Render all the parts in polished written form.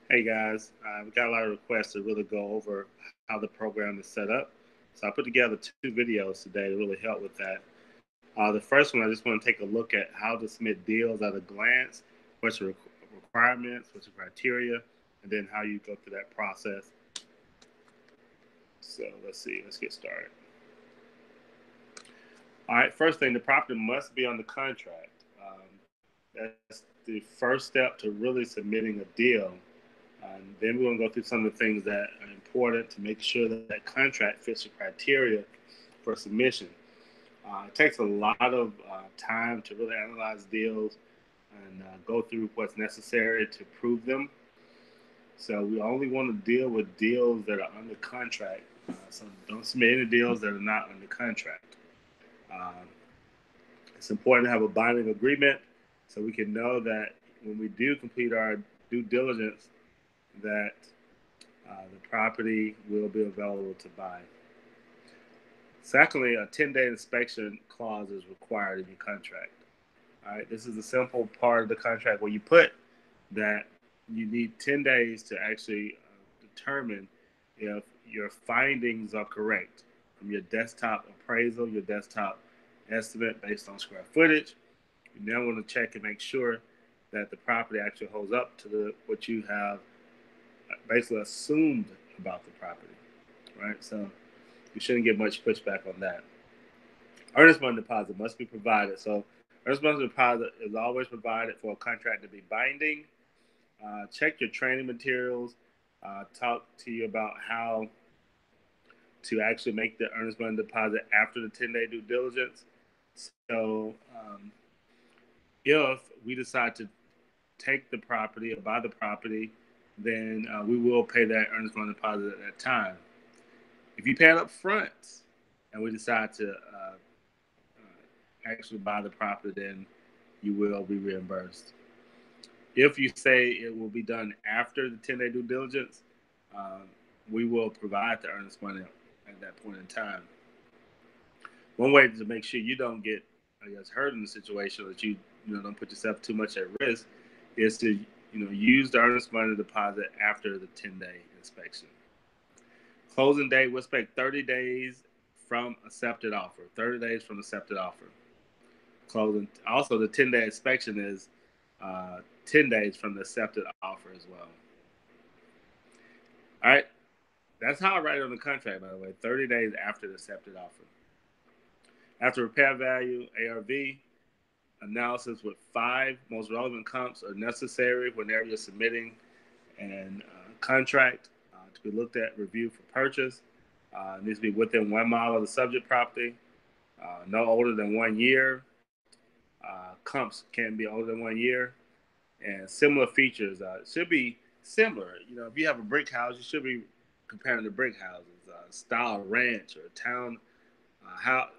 Hey guys, we got a lot of requests to really go over how the program is set up. So I put together two videos today to really help with that. The first one, I just want to take a look at how to submit deals at a glance, what's the requirements, what's the criteria, and then how you go through that process. So let's get started. All right, first thing, the property must be on the contract. That's the first step to really submitting a deal. Then we're going to go through some of the things that are important to make sure that that contract fits the criteria for submission. It takes a lot of time to really analyze deals and go through what's necessary to prove them. So we only want to deal with deals that are under contract. So don't submit any deals that are not under contract. Uh, it's important to have a binding agreement so we can know that when we do complete our due diligence, that the property will be available to buy. Secondly, a 10-day inspection clause is required in your contract. All right, this is a simple part of the contract where you put that you need 10 days to actually determine if your findings are correct from your desktop appraisal, your desktop estimate based on square footage. You now want to check and make sure that the property actually holds up to what you have basically assumed about the property, right? So you shouldn't get much pushback on that. Earnest money deposit must be provided. So earnest money deposit is always provided for a contract to be binding. Check your training materials. Talk to you about how to actually make the earnest money deposit after the 10-day due diligence. So if we decide to take the property or buy the property, then we will pay that earnest money deposit at that time. If you pay it up front and we decide to actually buy the property, then you will be reimbursed. If you say it will be done after the 10-day due diligence, uh, we will provide the earnest money at that point in time. One way to make sure you don't get, I guess, hurt in the situation, that you don't put yourself too much at risk, is to use the earnest money deposit after the 10-day inspection. Closing date, we expect 30 days from accepted offer. 30 days from accepted offer. Closing. Also, the 10-day inspection is 10 days from the accepted offer as well. All right. That's how I write it on the contract, by the way. 30 days after the accepted offer. After repair value, ARV, analysis with 5 most relevant comps are necessary whenever you're submitting an contract to be looked at, reviewed for purchase. It needs to be within 1 mile of the subject property, no older than 1 year. Comps can be older than 1 year, and similar features should be similar. If you have a brick house, you should be comparing the brick houses, style ranch or town house,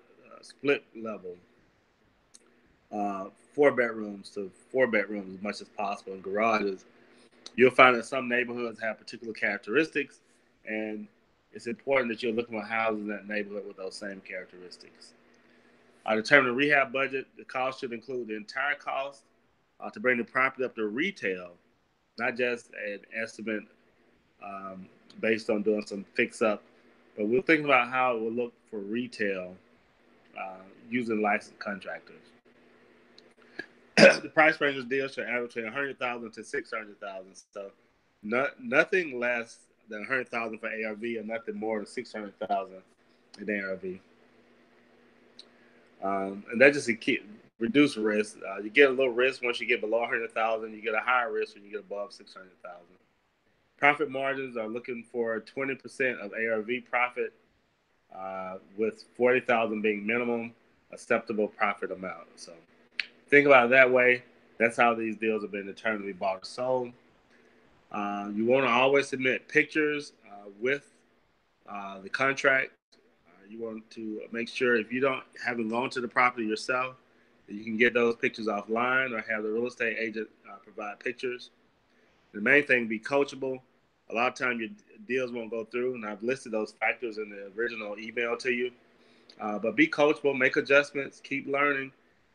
split level, 4 bedrooms to 4 bedrooms as much as possible, in garages. You'll find that some neighborhoods have particular characteristics, and it's important that you're looking for houses in that neighborhood with those same characteristics. Determine the rehab budget. The cost should include the entire cost to bring the property up to retail, not just an estimate based on doing some fix up, but we're thinking about how it will look for retail using licensed contractors. The price range of deals should average between 100,000 to 600,000. So nothing less than 100,000 for ARV, and nothing more than 600,000 in ARV. And that just reduce risk. You get a little risk once you get below 100,000. You get a higher risk when you get above 600,000. Profit margins are looking for 20% of ARV profit, with 40,000 being minimum acceptable profit amount. So think about it that way. That's how these deals have been determined to be bought or sold. You want to always submit pictures with the contract. You want to make sure, if you haven't gone to the property yourself, that you can get those pictures offline or have the real estate agent provide pictures. The main thing, be coachable. A lot of times your deals won't go through, and I've listed those factors in the original email to you. But be coachable, make adjustments, keep learning,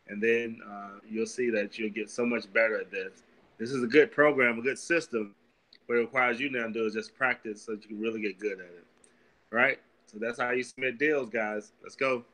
and then you'll see that you'll get so much better at this. This is a good program, a good system, What it requires you now to do is just practice so that you can really get good at it. Right? So that's how you submit deals, guys. Let's go.